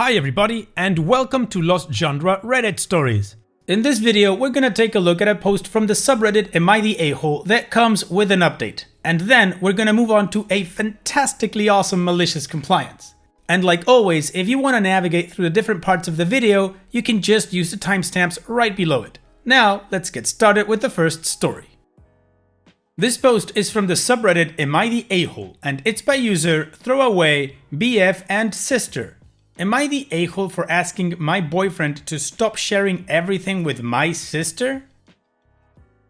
Hi everybody, and welcome to Lost Genre Reddit Stories. In this video, we're gonna take a look at a post from the subreddit Am I the A-hole that comes with an update. And then we're gonna move on to a fantastically awesome malicious compliance. And like always, if you wanna navigate through the different parts of the video, you can just use the timestamps right below it. Now, let's get started with the first story. This post is from the subreddit Am I the A-hole, and it's by user Throwaway, BF, and Sister. Am I the a-hole for asking my boyfriend to stop sharing everything with my sister?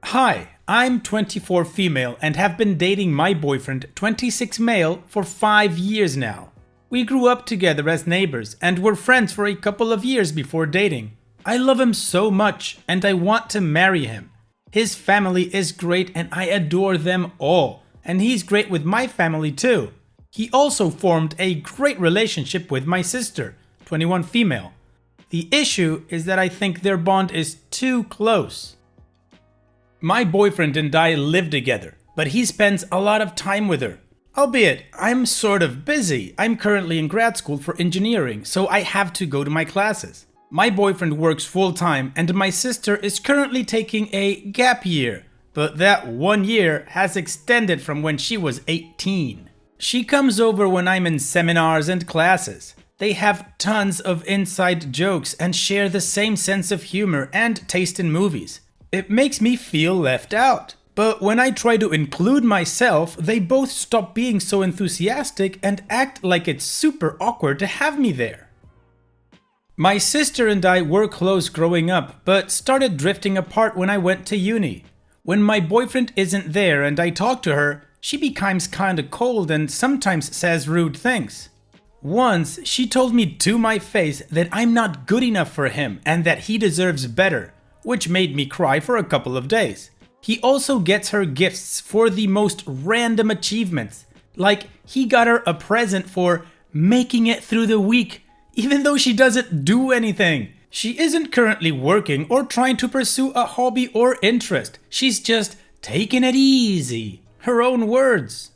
Hi, I'm 24 female and have been dating my boyfriend 26 male for 5 years now. We grew up together as neighbors and were friends for a couple of years before dating. I love him so much and I want to marry him. His family is great and I adore them all, and he's great with my family too. He also formed a great relationship with my sister, 21 female. The issue is that I think their bond is too close. My boyfriend and I live together, but he spends a lot of time with her. Albeit, I'm sort of busy. I'm currently in grad school for engineering, so I have to go to my classes. My boyfriend works full-time and my sister is currently taking a gap year, but that 1 year has extended from when she was 18. She comes over when I'm in seminars and classes. They have tons of inside jokes and share the same sense of humor and taste in movies. It makes me feel left out. But when I try to include myself, they both stop being so enthusiastic and act like it's super awkward to have me there. My sister and I were close growing up, but started drifting apart when I went to uni. When my boyfriend isn't there and I talk to her, she becomes kinda cold and sometimes says rude things. Once, she told me to my face that I'm not good enough for him and that he deserves better, which made me cry for a couple of days. He also gets her gifts for the most random achievements, like he got her a present for making it through the week, even though she doesn't do anything. She isn't currently working or trying to pursue a hobby or interest, she's just taking it easy. Her own words.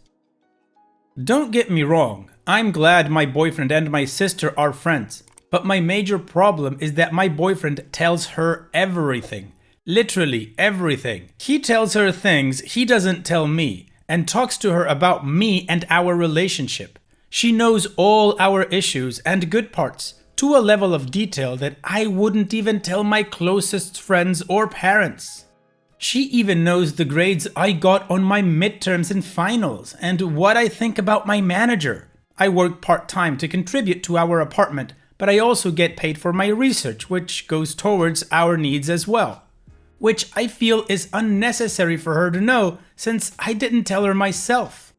Don't get me wrong, I'm glad my boyfriend and my sister are friends, but my major problem is that my boyfriend tells her everything. Literally everything. He tells her things he doesn't tell me, and talks to her about me and our relationship. She knows all our issues and good parts, to a level of detail that I wouldn't even tell my closest friends or parents. She even knows the grades I got on my midterms and finals, and what I think about my manager. I work part-time to contribute to our apartment, but I also get paid for my research, which goes towards our needs as well. Which I feel is unnecessary for her to know, since I didn't tell her myself.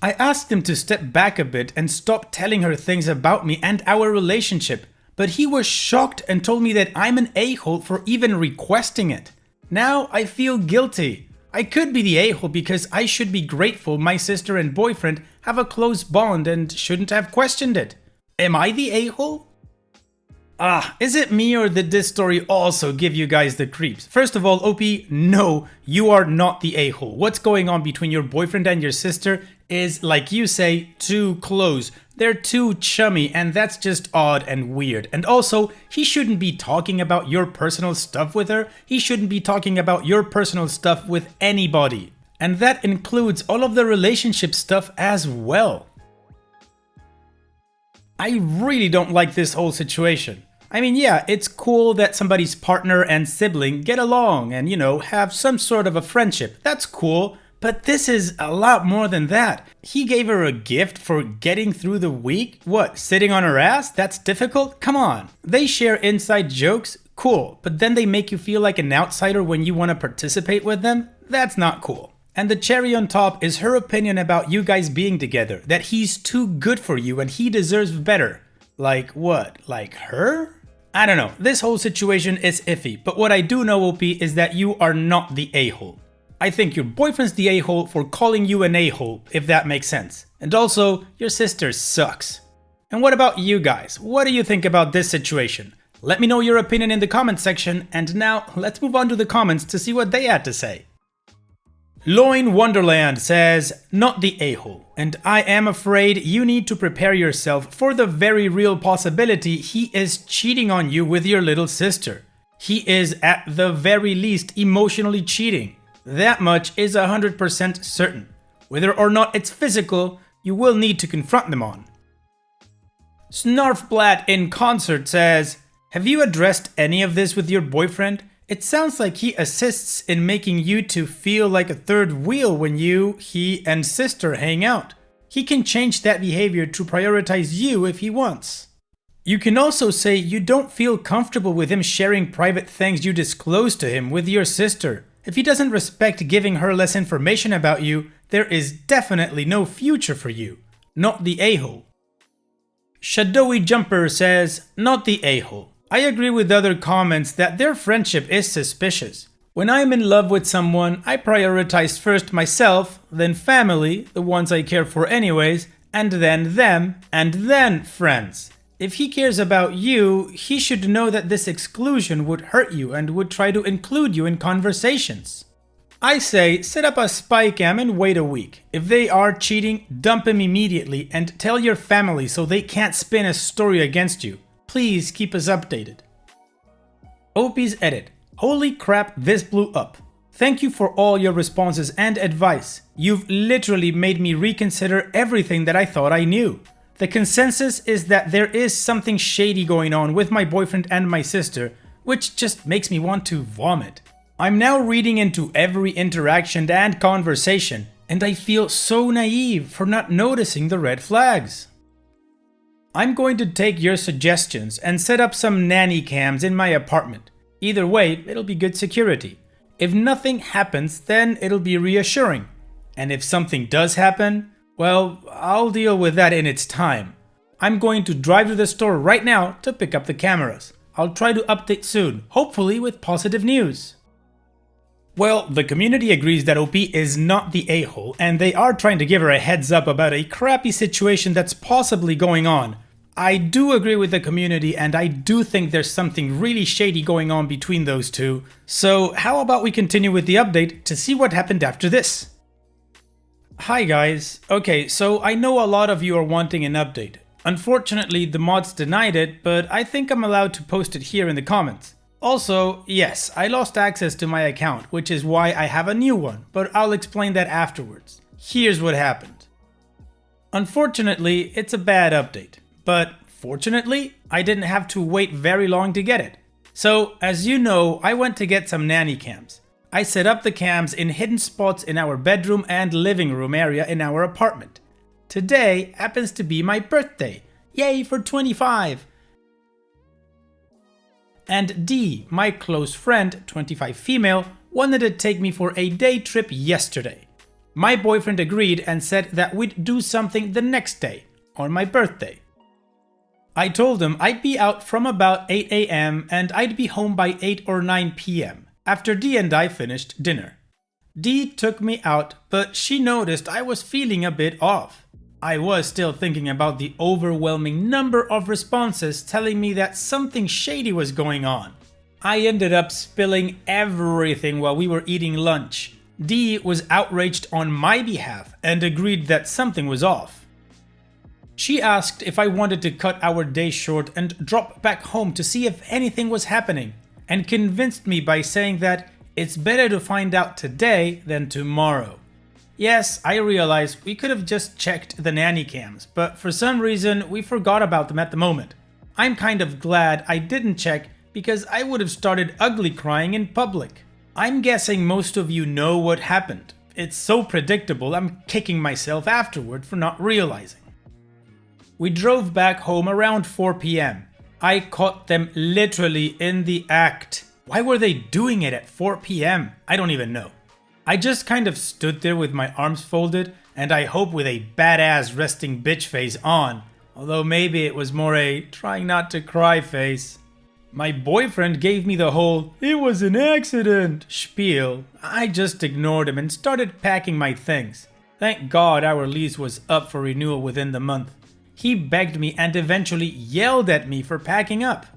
I asked him to step back a bit and stop telling her things about me and our relationship, but he was shocked and told me that I'm an a-hole for even requesting it. Now I feel guilty. I could be the a-hole because I should be grateful my sister and boyfriend have a close bond and shouldn't have questioned it. Am I the a-hole? Is it me or did this story also give you guys the creeps? First of all, OP, no, you are not the a-hole. What's going on between your boyfriend and your sister is, like you say, too close. They're too chummy, and that's just odd and weird. And also, he shouldn't be talking about your personal stuff with her. He shouldn't be talking about your personal stuff with anybody. And that includes all of the relationship stuff as well. I really don't like this whole situation. I mean, yeah, it's cool that somebody's partner and sibling get along and, have some sort of a friendship. That's cool. But this is a lot more than that. He gave her a gift for getting through the week? What, sitting on her ass? That's difficult? Come on. They share inside jokes? Cool. But then they make you feel like an outsider when you want to participate with them? That's not cool. And the cherry on top is her opinion about you guys being together. That he's too good for you and he deserves better. Like what? Like her? I don't know. This whole situation is iffy. But what I do know, OP, is that you are not the a-hole. I think your boyfriend's the a-hole for calling you an a-hole, if that makes sense. And also, your sister sucks. And what about you guys? What do you think about this situation? Let me know your opinion in the comments section, and now let's move on to the comments to see what they had to say. Loin Wonderland says, not the a-hole, and I am afraid you need to prepare yourself for the very real possibility he is cheating on you with your little sister. He is at the very least emotionally cheating. That much is 100% certain. Whether or not it's physical, you will need to confront them on. Snarfblatt in concert says, have you addressed any of this with your boyfriend? It sounds like he assists in making you two feel like a third wheel when you, he, and sister hang out. He can change that behavior to prioritize you if he wants. You can also say you don't feel comfortable with him sharing private things you disclose to him with your sister. If he doesn't respect giving her less information about you, there is definitely no future for you. Not the a-hole. Shadowy Jumper says, not the a-hole. I agree with other comments that their friendship is suspicious. When I'm in love with someone, I prioritize first myself, then family, the ones I care for anyways, and then them, and then friends. If he cares about you, he should know that this exclusion would hurt you and would try to include you in conversations. I say set up a spy cam and wait a week. If they are cheating, dump him immediately and tell your family so they can't spin a story against you. Please keep us updated. OP's edit. Holy crap, this blew up. Thank you for all your responses and advice. You've literally made me reconsider everything that I thought I knew. The consensus is that there is something shady going on with my boyfriend and my sister, which just makes me want to vomit. I'm now reading into every interaction and conversation, and I feel so naive for not noticing the red flags. I'm going to take your suggestions and set up some nanny cams in my apartment. Either way, it'll be good security. If nothing happens, then it'll be reassuring. And if something does happen, well, I'll deal with that in its time. I'm going to drive to the store right now to pick up the cameras. I'll try to update soon, hopefully with positive news. Well, the community agrees that OP is not the a-hole, and they are trying to give her a heads up about a crappy situation that's possibly going on. I do agree with the community, and I do think there's something really shady going on between those two. So how about we continue with the update to see what happened after this? Hi guys. Okay, so I know a lot of you are wanting an update. Unfortunately, the mods denied it, but I think I'm allowed to post it here in the comments. Also, yes, I lost access to my account, which is why I have a new one, but I'll explain that afterwards. Here's what happened. Unfortunately, it's a bad update, but fortunately, I didn't have to wait very long to get it. So, as you know, I went to get some nanny cams. I set up the cams in hidden spots in our bedroom and living room area in our apartment. Today happens to be my birthday. Yay for 25! And D, my close friend, 25 female, wanted to take me for a day trip yesterday. My boyfriend agreed and said that we'd do something the next day, on my birthday. I told him I'd be out from about 8 AM and I'd be home by 8 or 9 PM, after D and I finished dinner. D took me out, but she noticed I was feeling a bit off. I was still thinking about the overwhelming number of responses telling me that something shady was going on. I ended up spilling everything while we were eating lunch. D was outraged on my behalf and agreed that something was off. She asked if I wanted to cut our day short and drop back home to see if anything was happening, and convinced me by saying that it's better to find out today than tomorrow. Yes, I realize we could have just checked the nanny cams, but for some reason we forgot about them at the moment. I'm kind of glad I didn't check because I would have started ugly crying in public. I'm guessing most of you know what happened. It's so predictable I'm kicking myself afterward for not realizing. We drove back home around 4 PM. I caught them literally in the act. Why were they doing it at 4 PM? I don't even know. I just kind of stood there with my arms folded, and I hope with a badass resting bitch face on, although maybe it was more a trying not to cry face. My boyfriend gave me the whole "it was an accident" spiel. I just ignored him and started packing my things. Thank God our lease was up for renewal within the month. He begged me and eventually yelled at me for packing up.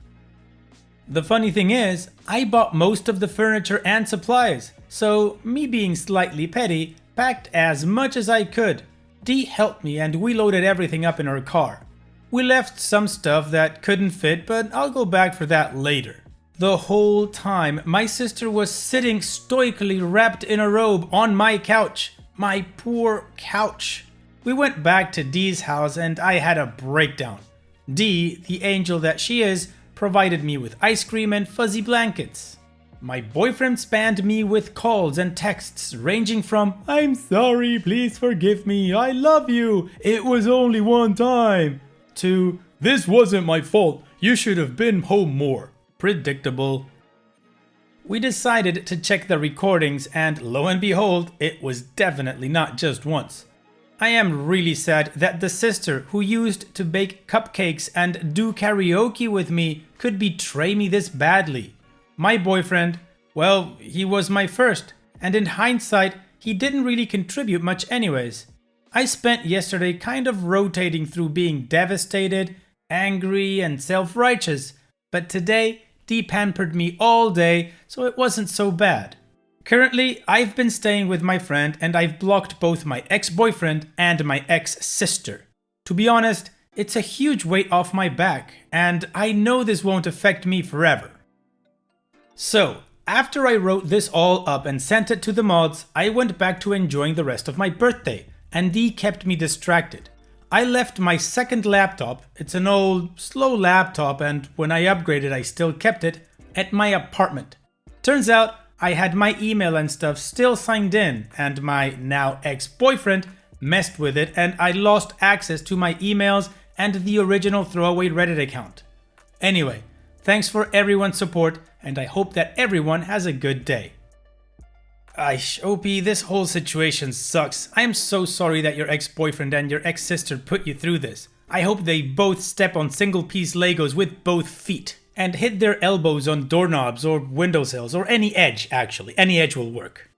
The funny thing is, I bought most of the furniture and supplies, so me being slightly petty, packed as much as I could. Dee helped me and we loaded everything up in her car. We left some stuff that couldn't fit, but I'll go back for that later. The whole time, my sister was sitting stoically wrapped in a robe on my couch. My poor couch. We went back to Dee's house and I had a breakdown. Dee, the angel that she is, provided me with ice cream and fuzzy blankets. My boyfriend spammed me with calls and texts ranging from "I'm sorry, please forgive me, I love you, it was only one time," to "This wasn't my fault, you should have been home more." Predictable. We decided to check the recordings and lo and behold, it was definitely not just once. I am really sad that the sister who used to bake cupcakes and do karaoke with me could betray me this badly. My boyfriend, well, he was my first, and in hindsight, he didn't really contribute much anyways. I spent yesterday kind of rotating through being devastated, angry, and self-righteous, but today, Dee pampered me all day, so it wasn't so bad. Currently, I've been staying with my friend and I've blocked both my ex-boyfriend and my ex-sister. To be honest, it's a huge weight off my back, and I know this won't affect me forever. So, after I wrote this all up and sent it to the mods, I went back to enjoying the rest of my birthday, and Dee kept me distracted. I left my second laptop, it's an old, slow laptop, and when I upgraded I still kept it, at my apartment. Turns out, I had my email and stuff still signed in, and my now ex-boyfriend messed with it and I lost access to my emails and the original throwaway Reddit account. Anyway, thanks for everyone's support and I hope that everyone has a good day. Aish, OP, this whole situation sucks. I am so sorry that your ex-boyfriend and your ex-sister put you through this. I hope they both step on single-piece Legos with both feet and hit their elbows on doorknobs or windowsills or any edge, actually. Any edge will work.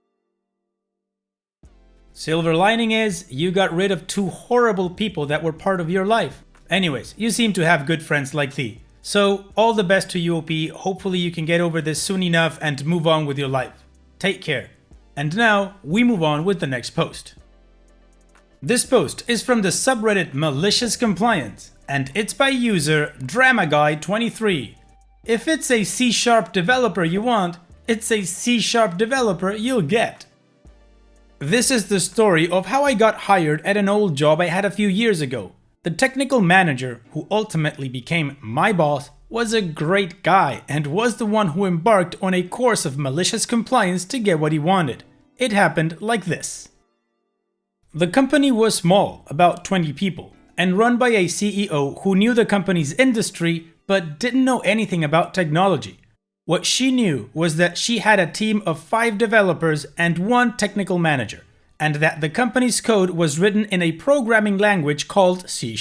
Silver lining is, you got rid of two horrible people that were part of your life. Anyways, you seem to have good friends like thee. So, all the best to you, OP. Hopefully you can get over this soon enough and move on with your life. Take care. And now, we move on with the next post. This post is from the subreddit Malicious Compliance, and it's by user DramaGuy23. If it's a C# developer you want, it's a C# developer you'll get. This is the story of how I got hired at an old job I had a few years ago. The technical manager, who ultimately became my boss, was a great guy and was the one who embarked on a course of malicious compliance to get what he wanted. It happened like this. The company was small, about 20 people, and run by a CEO who knew the company's industry but didn't know anything about technology. What she knew was that she had a team of 5 developers and 1 technical manager, and that the company's code was written in a programming language called C#.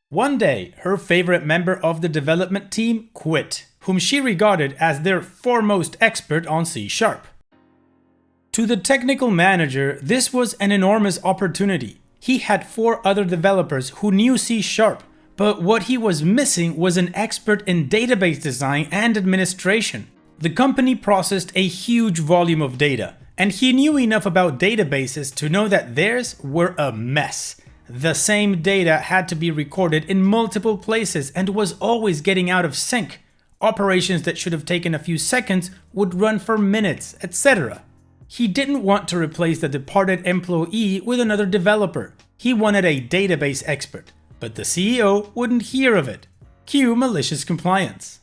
One day, her favorite member of the development team quit, whom she regarded as their foremost expert on C#. To the technical manager, this was an enormous opportunity. He had 4 other developers who knew C#, but what he was missing was an expert in database design and administration. The company processed a huge volume of data, and he knew enough about databases to know that theirs were a mess. The same data had to be recorded in multiple places and was always getting out of sync. Operations that should have taken a few seconds would run for minutes, etc. He didn't want to replace the departed employee with another developer. He wanted a database expert. But the CEO wouldn't hear of it. Cue malicious compliance.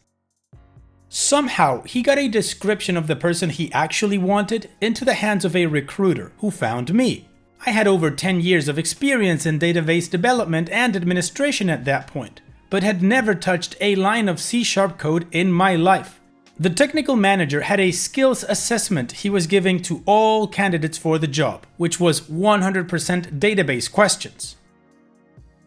Somehow, he got a description of the person he actually wanted into the hands of a recruiter who found me. I had over 10 years of experience in database development and administration at that point, but had never touched a line of C# code in my life. The technical manager had a skills assessment he was giving to all candidates for the job, which was 100% database questions.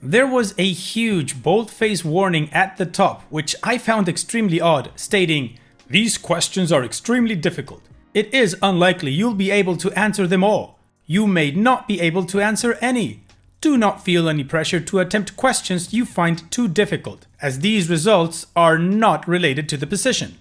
There was a huge bold-faced warning at the top, which I found extremely odd, stating, "These questions are extremely difficult. It is unlikely you'll be able to answer them all. You may not be able to answer any. Do not feel any pressure to attempt questions you find too difficult, as these results are not related to the position.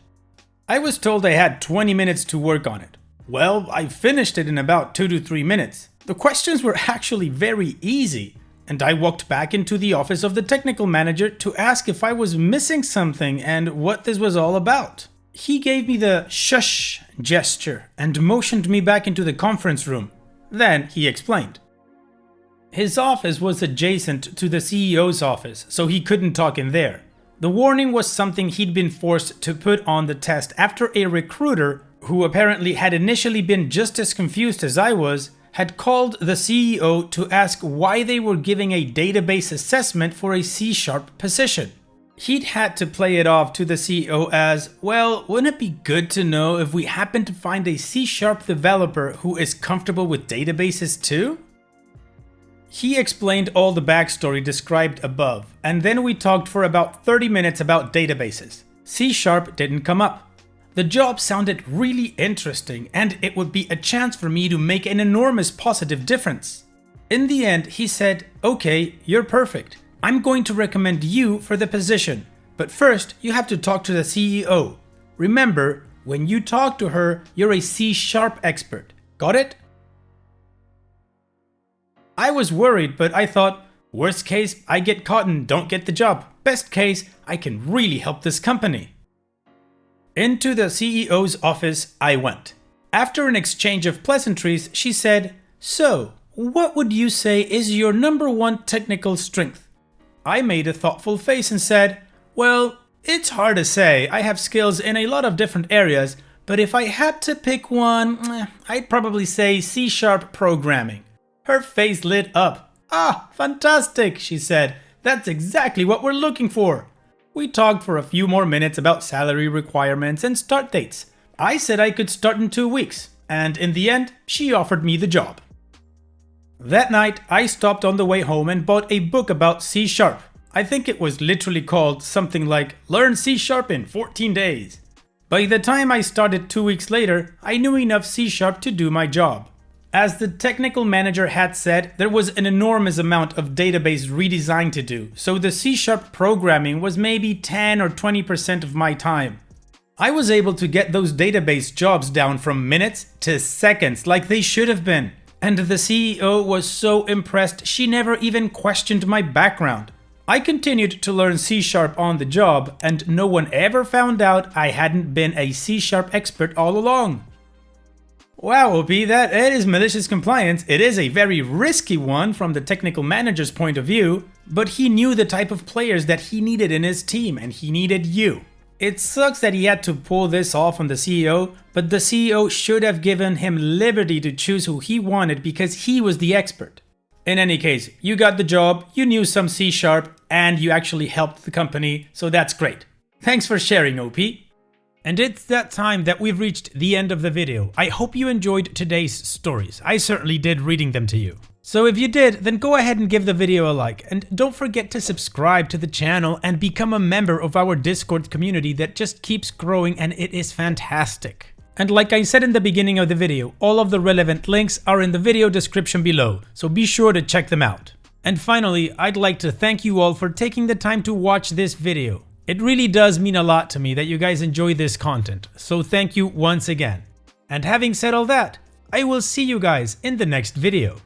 I was told I had 20 minutes to work on it. Well, I finished it in about 2 to 3 minutes. The questions were actually very easy, and I walked back into the office of the technical manager to ask if I was missing something and what this was all about. He gave me the shush gesture and motioned me back into the conference room. Then he explained. His office was adjacent to the CEO's office, so he couldn't talk in there. The warning was something he'd been forced to put on the test after a recruiter, who apparently had initially been just as confused as I was, had called the CEO to ask why they were giving a database assessment for a C# position. He'd had to play it off to the CEO as, well, wouldn't it be good to know if we happen to find a C# developer who is comfortable with databases too? He explained all the backstory described above, and then we talked for about 30 minutes about databases. C# didn't come up. The job sounded really interesting, and it would be a chance for me to make an enormous positive difference. In the end, he said, okay, you're perfect. I'm going to recommend you for the position, but first you have to talk to the CEO. Remember, when you talk to her, you're a C# expert. Got it? I was worried, but I thought, worst case, I get caught and don't get the job. Best case, I can really help this company. Into the CEO's office I went. After an exchange of pleasantries, she said, so, what would you say is your #1 technical strength? I made a thoughtful face and said, well, it's hard to say. I have skills in a lot of different areas, but if I had to pick one, I'd probably say C# programming. Her face lit up. Ah, fantastic, she said. That's exactly what we're looking for. We talked for a few more minutes about salary requirements and start dates. I said I could start in 2 weeks, and in the end, she offered me the job. That night, I stopped on the way home and bought a book about C#. I think it was literally called something like Learn C# in 14 Days. By the time I started 2 weeks later, I knew enough C# to do my job. As the technical manager had said, there was an enormous amount of database redesign to do, so the C# programming was maybe 10 or 20% of my time. I was able to get those database jobs down from minutes to seconds like they should have been, and the CEO was so impressed she never even questioned my background. I continued to learn C# on the job, and no one ever found out I hadn't been a C# expert all along. Wow, OP, that is malicious compliance. It is a very risky one from the technical manager's point of view, but he knew the type of players that he needed in his team, and he needed you. It sucks that he had to pull this off on the CEO, but the CEO should have given him liberty to choose who he wanted because he was the expert. In any case, you got the job, you knew some C#, and you actually helped the company, so that's great. Thanks for sharing, OP. And it's that time that we've reached the end of the video. I hope you enjoyed today's stories. I certainly did reading them to you. So if you did, then go ahead and give the video a like, and don't forget to subscribe to the channel and become a member of our Discord community that just keeps growing, and it is fantastic. And like I said in the beginning of the video, all of the relevant links are in the video description below, so be sure to check them out. And finally, I'd like to thank you all for taking the time to watch this video. It really does mean a lot to me that you guys enjoy this content, so thank you once again. And having said all that, I will see you guys in the next video.